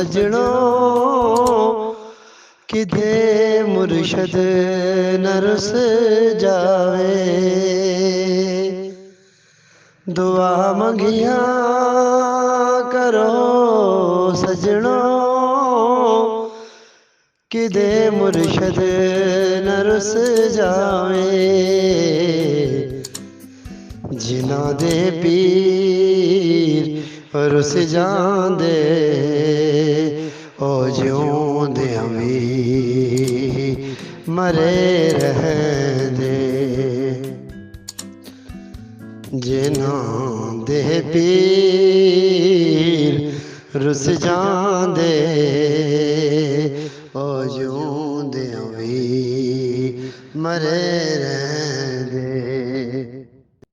सजणो किधे मुर्शद न रुस जावे। दुआ मंगिया करो सजणो किधे मुर्शद न रुस जावे। जिना दे पीर रुस जांदे ओ जिउंदियां वी मरे रहंदे। जिना दे पीर रुस जांदे ओ जिउंदियां वी मरे रहंदे।